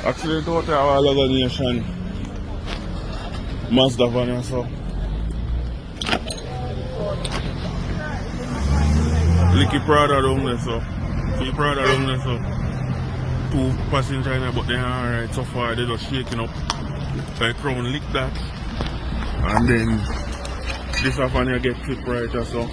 Accident out there all over the nation. Mazda Vanessa. Licky Prada down there, so. See Prada down there, so. 2 passengers in there, but they are alright so far. They're just shaking up. So I crown lick that. And then this off and you get clipped right or so.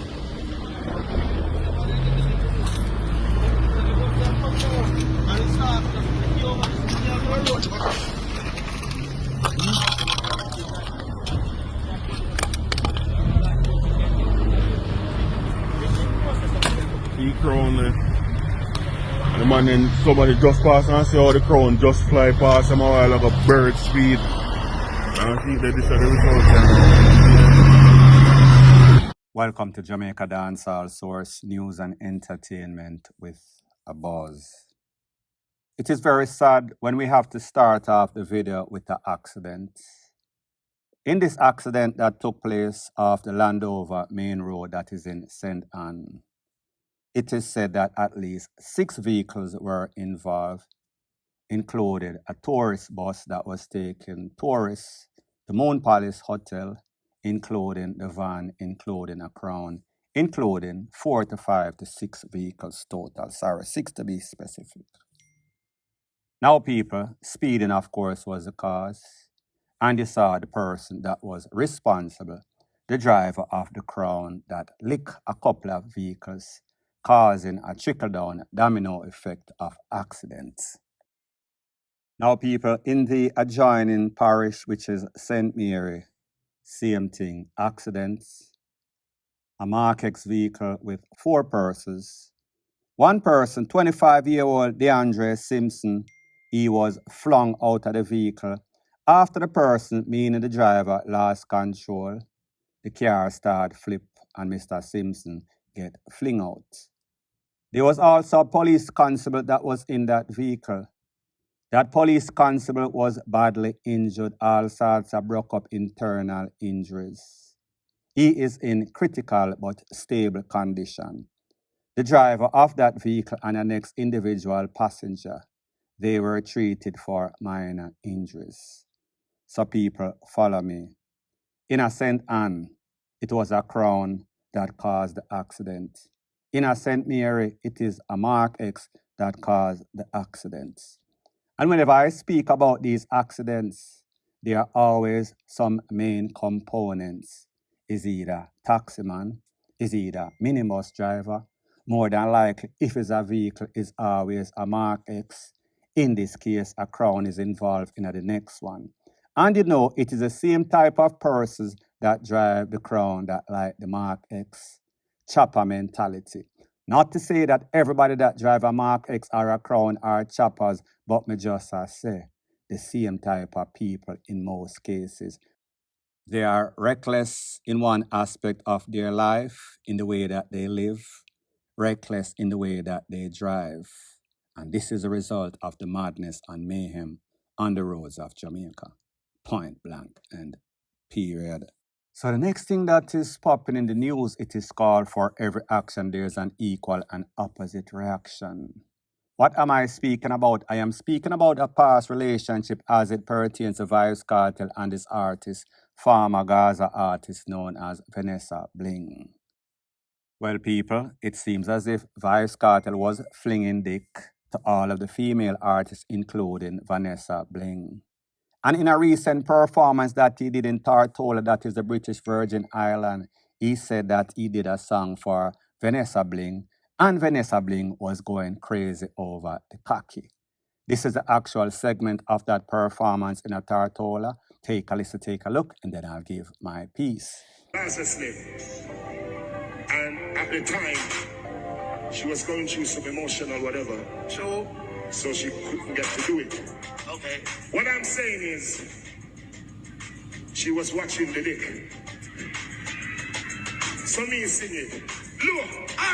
He crown there. And the man then somebody just pass and see how the crown just fly past him a while like a bird speed. And I think that this is the result. Welcome to Jamaica Dancehall Source News and Entertainment with a buzz. It is very sad when we have to start off the video with an accident. In this accident that took place off the Landover main road that is in St. Anne, it is said that at least 6 vehicles were involved, including a tourist bus that was taking tourists to Moon Palace Hotel, including the van, including a crown, including 4 to 5 to 6 vehicles total. Sorry, 6 to be specific. Now, people, speeding, of course, was the cause, and you saw the person that was responsible, the driver of the crown, that licked a couple of vehicles, causing a trickle-down domino effect of accidents. Now, people, in the adjoining parish, which is St. Mary, same thing, accidents. A Mark X vehicle with 4 persons. One person, 25-year-old DeAndre Simpson, he was flung out of the vehicle. After the person, meaning the driver, lost control, the car started flip and Mr. Simpson get fling out. There was also a police constable that was in that vehicle. That police constable was badly injured, all sorts of broke up internal injuries. He is in critical but stable condition. The driver of that vehicle and the next individual passenger, they were treated for minor injuries. So people, follow me. In a St. Anne, it was a crown that caused the accident. In a St. Mary, it is a Mark X that caused the accidents. And whenever I speak about these accidents, there are always some main components. Is either taximan, is either minibus driver. More than likely, if it's a vehicle, is always a Mark X. In this case, a crown is involved in the next one. And you know, it is the same type of persons that drive the crown that like the Mark X. Chopper mentality. Not to say that everybody that drive a Mark X or a crown are choppers, but me just say the same type of people in most cases. They are reckless in one aspect of their life, in the way that they live, reckless in the way that they drive. And this is a result of the madness and mayhem on the roads of Jamaica. Point blank and period. So the next thing that is popping in the news, it is called for every action there's an equal and opposite reaction. What am I speaking about? I am speaking about a past relationship as it pertains to VYBZ KARTEL and this artist, former Gaza artist known as Vanessa Bling. Well, people, it seems as if VYBZ KARTEL was flinging dick to all of the female artists, including Vanessa Bling. And in a recent performance that he did in Cartel, that is the British Virgin Island, he said that he did a song for Vanessa Bling, and Vanessa Bling was going crazy over the cocky. This is the actual segment of that performance in a Cartel. Take a listen, take a look, and then I'll give my piece. And at the time, she was going through some emotional whatever. So she couldn't get to do it. Okay. What I'm saying is, she was watching the dick. So me singing. Look,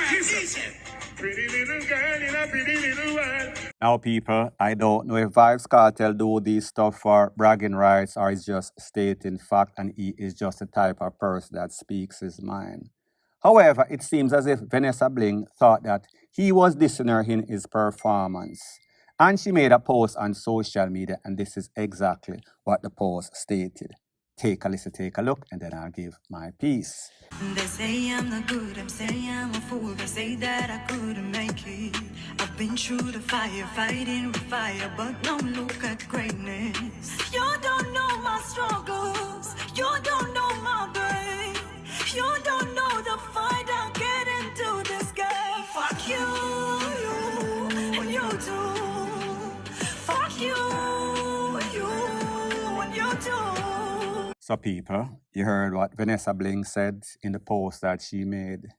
listen. Pretty little girl in a pretty little world. Now, people, I don't know if VYBZ KARTEL do this stuff for bragging rights or is just stating fact, and he is just the type of person that speaks his mind. However, it seems as if Vanessa Bling thought that he was dissing her in his performance. And she made a post on social media, and this is exactly what the post stated. Take a listen, take a look, and then I'll give my piece. They say I'm not good, I'm saying I'm a fool. They say that I couldn't make it. I've been through the fire, fighting with fire, but now look at greatness. You don't know my struggles, you don't know my pain. You don't know the fight I get into this game. Fuck you, and you too. Fuck you, and you too. So people, you heard what Vanessa Bling said in the post that she made.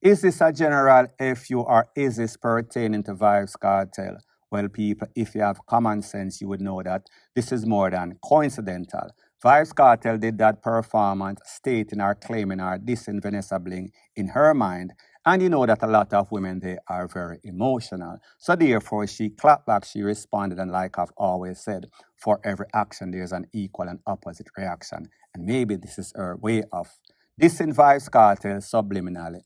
Is this a general FU or is this pertaining to VYBZ Kartel? Well, people, if you have common sense, you would know that this is more than coincidental. VYBZ Kartel did that performance stating or claiming or dissing Vanessa Bling in her mind. And you know that a lot of women, they are very emotional. So therefore, she clapped back, she responded, and like I've always said, for every action, there's an equal and opposite reaction. And maybe this is her way of dissing VYBZ Kartel subliminally.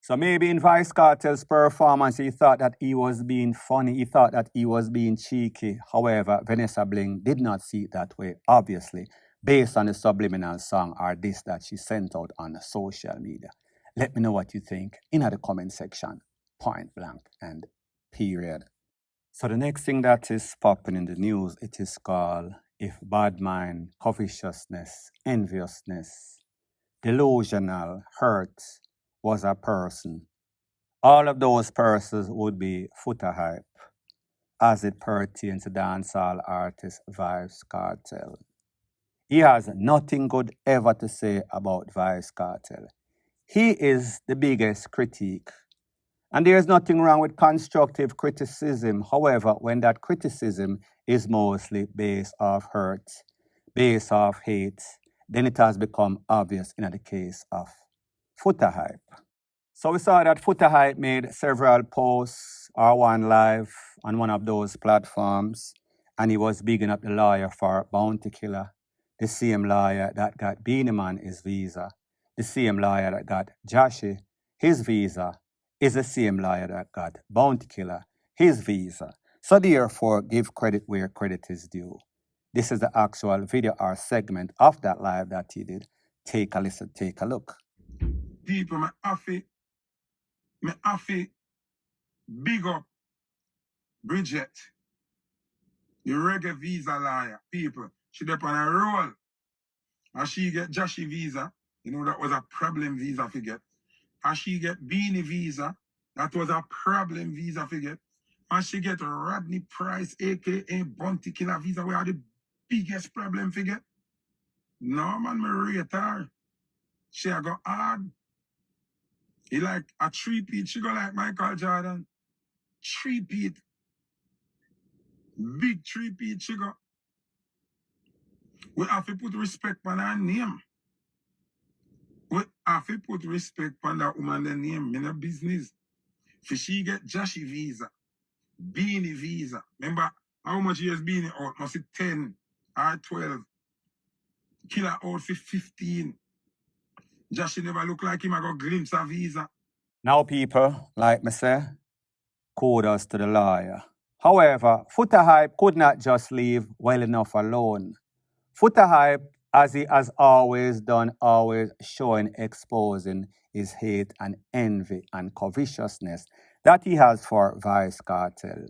So maybe in VYBZ Kartel's performance, he thought that he was being funny, he thought that he was being cheeky. However, Vanessa Bling did not see it that way, obviously, based on the subliminal song or this that she sent out on social media. Let me know what you think in the comment section, point blank and period. So the next thing that is popping in the news, it is called If Bad Mind, Covetousness, Enviousness, Delusional, Hurt was a person. All of those persons would be Foota Hype as it pertains to dancehall artist VYBZ Kartel. He has nothing good ever to say about VYBZ Kartel. He is the biggest critique. And there is nothing wrong with constructive criticism. However, when that criticism is mostly based off hurt, based off hate, then it has become obvious in the case of Foota Hype. So we saw that Foota Hype made several posts or one live on one of those platforms, and he was bigging up the lawyer for Bounty Killer, the same lawyer that got Beanie Man his visa, the same lawyer that got Joshy his visa, is the same lawyer that got Bounty Killer his visa. So therefore, give credit where credit is due. This is the actual video or segment of that live that he did. Take a listen, take a look. People, me have to big up Bridget, the reggae visa lawyer. People, she up on a roll. And she get Joshy visa, you know, that was a problem visa for get. And she get Beanie visa, that was a problem visa for get. And she get Rodney Price, aka Bounty Killer visa, where are the biggest problem for get. No man, me rate her. She a go hard. He like a 3-peat, she go like Michael Jordan. 3-peat. Big 3-peat she go. We have to put respect on her name. We have to put respect on that woman's name in her business. For she get Joshy visa, Beanie visa. Remember how much years Beanie out? Must be 10 or 12. Killer out for 15. Joshy never look like him. I got glimpse of visa. Now people, like me say, kudos to the lawyer. However, Foota Hype could not just leave well enough alone. Foota Hype, as he has always done, always showing, exposing his hate and envy and covetousness that he has for VYBZ Kartel.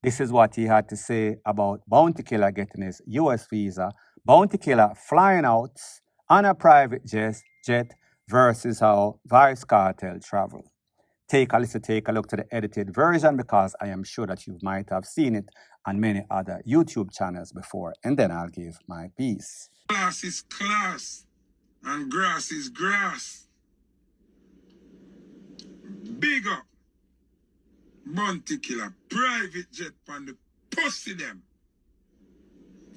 This is what he had to say about Bounty Killer getting his US visa, Bounty Killer flying out on a private jet versus how VYBZ Kartel travel. Take a listen, take a look to the edited version because I am sure that you might have seen it on many other YouTube channels before, and then I'll give my piece. Class is class, and grass is grass. Big up, Bounty Killer, private jet on the pussy them.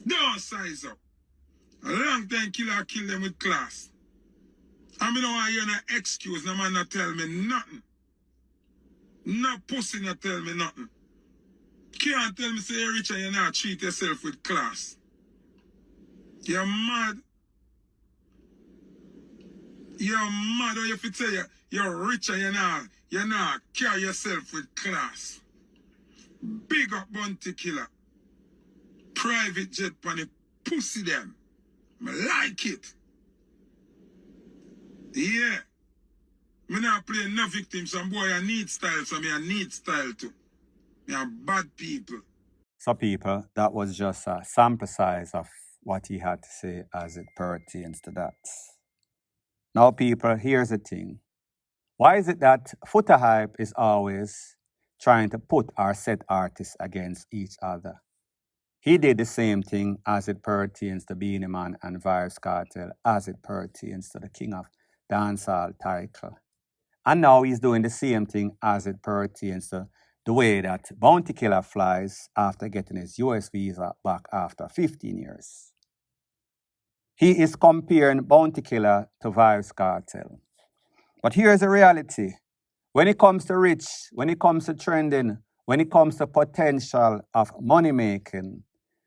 Don't size up. A long time killer kill them with class. I mean, I hear no excuse, no man not tell me nothing. No pussy not tell me nothing. Can't tell me say you're rich and you not treat yourself with class. You're mad. You're mad, or you have to tell you you're rich and you not carry yourself with class. Big up bounty killer. Private jet on the pussy them. I like it. Yeah. Me not play no victim. Some boy I need style, so me I need style too. Me are bad people. So, people, that was just a sample size of what he had to say as it pertains to that. Now, people, here's the thing. Why is it that Foota Hype is always trying to put or set artists against each other? He did the same thing as it pertains to Beenie Man and VYBZ KARTEL, as it pertains to the King of Dancehall title. And now he's doing the same thing as it pertains to the way that Bounty Killer flies after getting his US visa back after 15 years. He is comparing Bounty Killer to VYBZ KARTEL. But here's the reality. When it comes to rich, when it comes to trending, when it comes to potential of money making,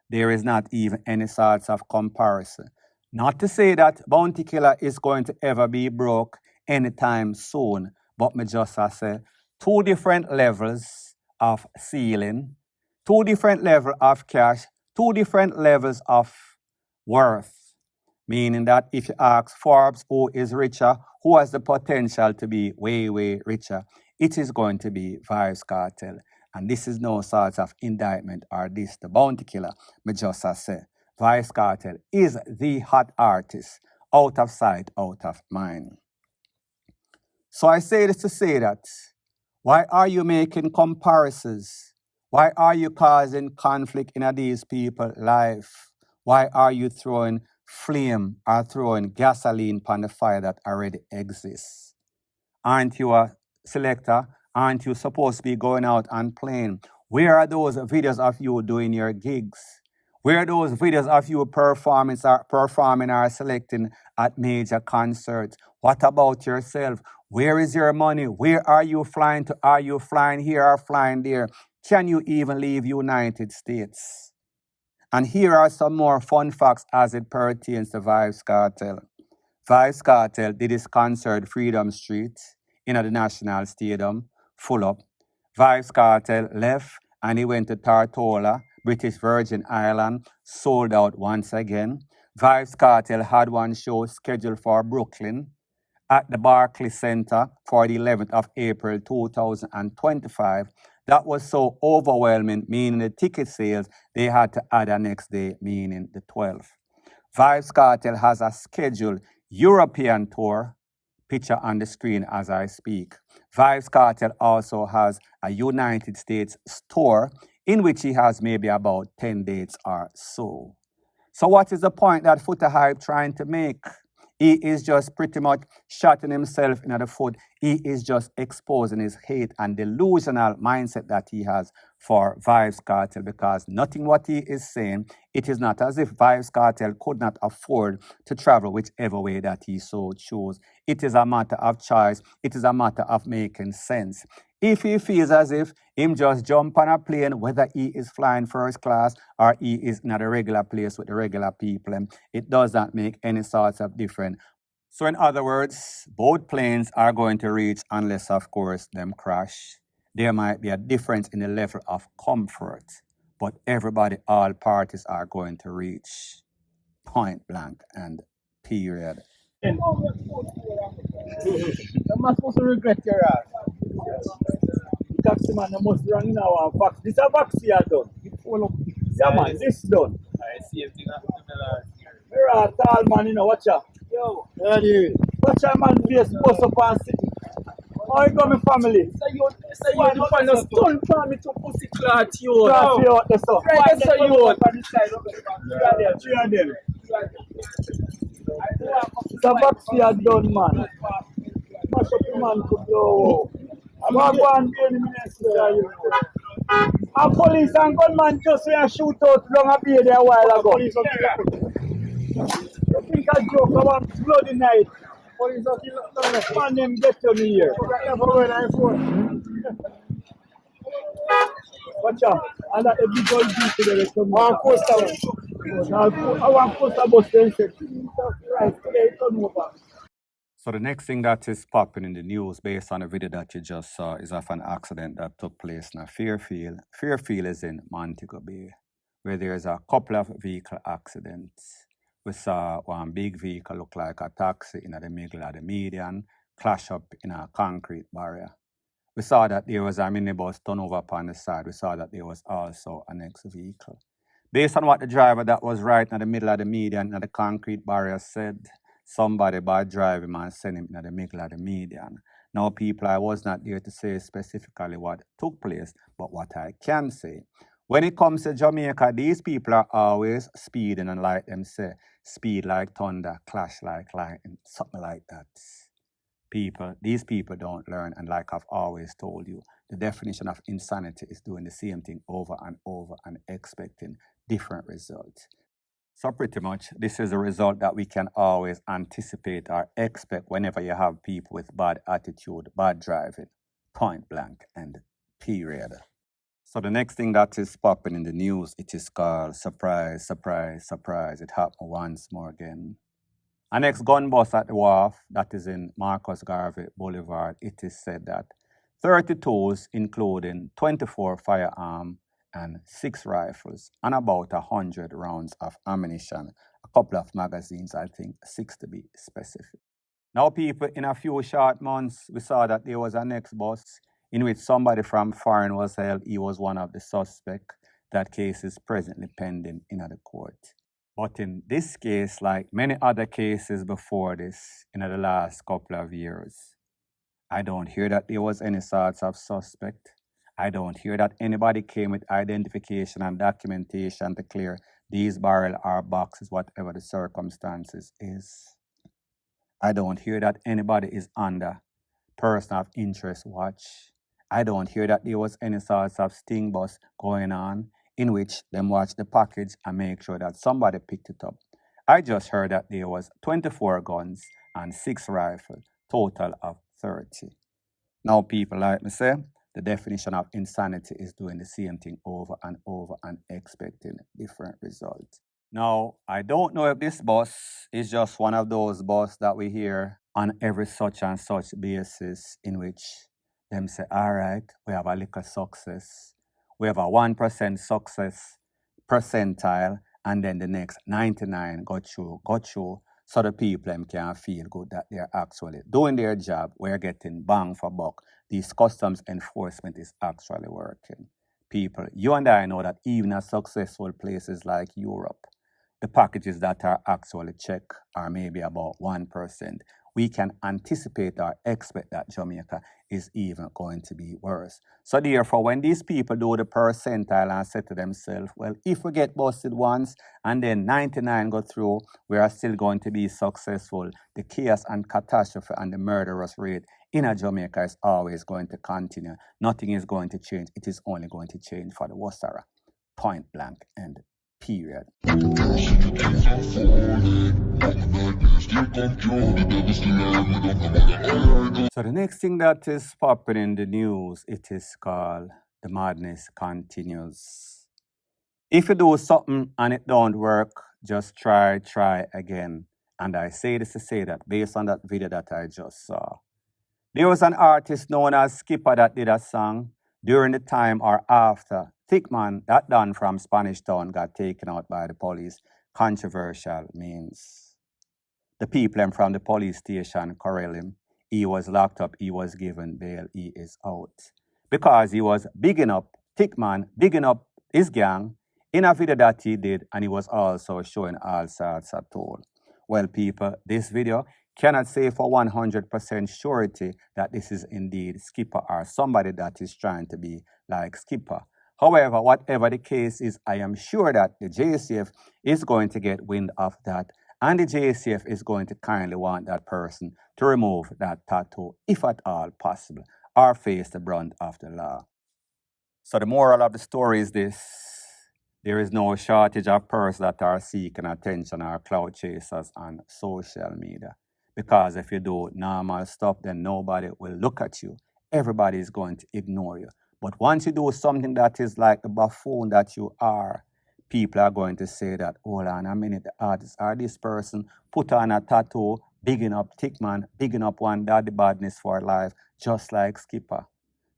there is not even any sorts of comparison. Not to say that Bounty Killer is going to ever be broke anytime soon, but me just say two different levels of ceiling, two different levels of cash, two different levels of worth. Meaning that if you ask Forbes who is richer, who has the potential to be way, way richer, it is going to be VYBZ KARTEL. And this is no sort of indictment or this the Bounty Killer. Me just say VYBZ KARTEL is the hot artist, out of sight, out of mind. So I say this to say that, why are you making comparisons? Why are you causing conflict in these people's life? Why are you throwing flame or throwing gasoline upon the fire that already exists? Aren't you a selector? Aren't you supposed to be going out and playing? Where are those videos of you doing your gigs? Where are those videos of you performing or selecting at major concerts? What about yourself? Where is your money? Where are you flying to? Are you flying here or flying there? Can you even leave United States? And here are some more fun facts as it pertains to VYBZ KARTEL. VYBZ KARTEL did his concert Freedom Street in the National Stadium, full up. VYBZ KARTEL left and he went to Tortola, British Virgin Island, sold out once again. VYBZ KARTEL had one show scheduled for Brooklyn at the Barclays Center for the 11th of April 2025. That was so overwhelming, meaning the ticket sales, they had to add a next day, meaning the 12th. VYBZ KARTEL has a scheduled European tour, picture on the screen as I speak. VYBZ KARTEL also has a United States tour in which he has maybe about 10 dates or so. So what is the point that Foota Hype trying to make? He is just pretty much shooting himself in the foot. He is just exposing his hate and delusional mindset that he has for VYBZ KARTEL, because nothing what he is saying, it is not as if VYBZ KARTEL could not afford to travel whichever way that he so chose. It is a matter of choice. It is a matter of making sense. If he feels as if him just jump on a plane, whether he is flying first class or he is in a regular place with the regular people, it does not make any sorts of difference. So in other words, both planes are going to reach unless, of course, them crash. There might be a difference in the level of comfort, but everybody, all parties are going to reach point blank and period. I'm not supposed to regret your ass. The taxi man must run in our box. This is a box here done. Yeah man, this done. I see everything after the last year. You're a tall man, you know, watch out. Yo. Watch out man face, post up and sit. How you got my family? Say you the fan of stone for me to pussy clot you. Clot you out there, so. Right, that's how you out. Three of them. The box here done, man. Mash up the man could go. I'm going to go and be in the ministry. And police and gunman just went and shoot out long a beer there a while ago. You think a joke about bloody night? Police are killing man them get to me here. Watch out. And that big old beat today. I want to post a bus then say, right, today it's on over. So the next thing that is popping in the news based on the video that you just saw is of an accident that took place in Fairfield. Fairfield is in Montego Bay, where there's a couple of vehicle accidents. We saw one big vehicle look like a taxi in the middle of the median, clash up in a concrete barrier. We saw that there was a minibus turned over upon the side. We saw that there was also a next vehicle. Based on what the driver that was right in the middle of the median and the concrete barrier said, somebody bad drive him and send him in the middle of the median. Now, people, I was not there to say specifically what took place, but what I can say. When it comes to Jamaica, these people are always speeding, and like them say, speed like thunder, clash like lightning, something like that. These people don't learn, and like I've always told you, the definition of insanity is doing the same thing over and over and expecting different results. So pretty much, this is a result that we can always anticipate or expect whenever you have people with bad attitude, bad driving, point blank and period. So the next thing that is popping in the news, it is called surprise, surprise, surprise. It happened once more again. An next gun bust at the wharf, that is in Marcus Garvey Boulevard, it is said that 30 tools, including 24 firearms and 6 rifles, and about 100 rounds of ammunition, a couple of magazines, I think 6 to be specific. Now, people, in a few short months, we saw that there was a next bus in which somebody from foreign was held. He was one of the suspects. That case is presently pending in the court. But in this case, like many other cases before this, in the last couple of years, I don't hear that there was any sorts of suspect. I don't hear that anybody came with identification and documentation to clear these barrel or boxes, whatever the circumstances is. I don't hear that anybody is under person of interest watch. I don't hear that there was any sorts of sting bus going on in which them watch the package and make sure that somebody picked it up. I just heard that there was 24 guns and 6 rifles, total of 30. Now, people, like me say, the definition of insanity is doing the same thing over and over and expecting different results. Now, I don't know if this bus is just one of those buses that we hear on every such and such basis in which them say, all right, we have a little success. We have a 1% success percentile, and then the next 99 got through, so the people can feel good that they're actually doing their job. We're getting bang for buck. This customs enforcement is actually working. People, you and I know that even at successful places like Europe, the packages that are actually checked are maybe about 1%. We can anticipate or expect that Jamaica is even going to be worse. So therefore, when these people do the percentile and say to themselves, well, if we get busted once and then 99 go through, we are still going to be successful. The chaos and catastrophe and the murderous rate in Jamaica is always going to continue. Nothing is going to change. It is only going to change for the worse. Point blank and period. So the next thing that is popping in the news, it is called The Madness Continues. If you do something and it don't work, just try again. And I say this to say that based on that video that I just saw. There was an artist known as Skipper that did a song during the time or after Thickman, that done from Spanish Town, got taken out by the police. Controversial means the people from the police station corral him. He was locked up, he was given bail, he is out. Because he was bigging up, Thickman, bigging up his gang in a video that he did, and he was also showing all sorts of toll. Well, people, this video cannot say for 100% surety that this is indeed Skipper or somebody that is trying to be like Skipper. However, whatever the case is, I am sure that the JCF is going to get wind of that, and the JCF is going to kindly want that person to remove that tattoo, if at all possible, or face the brunt of the law. So the moral of the story is this: there is no shortage of persons that are seeking attention or clout chasers on social media. Because if you do normal stuff, then nobody will look at you. Everybody is going to ignore you. But once you do something that is like the buffoon that you are, people are going to say that, hold on a minute, the artist or this person put on a tattoo, Bigging up Tickman, bigging up one Daddy Badness for life, just like Skipper.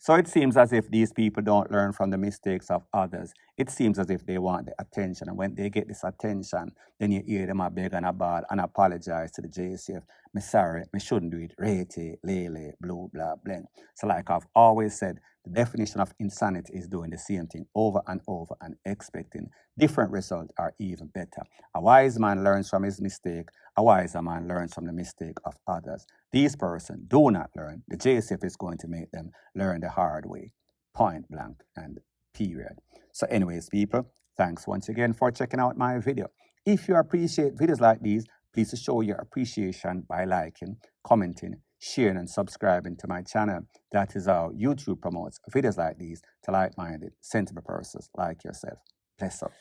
So it seems as if these people don't learn from the mistakes of others. It seems as if they want the attention. And when they get this attention, then you hear them a beg and a ball and apologize to the JCF. Me sorry, me shouldn't do it. Rate, lele, blue, blah, bling. So like I've always said, the definition of insanity is doing the same thing over and over and expecting different results or even better. A wise man learns from his mistake. A wiser man learns from the mistake of others. These persons do not learn. The JCF is going to make them learn the hard way. Point blank and period. So anyways, people, thanks once again for checking out my video. If you appreciate videos like these, please show your appreciation by liking, commenting, sharing, and subscribing to my channel. That is how YouTube promotes videos like these to like-minded, sensible persons like yourself. Bless up.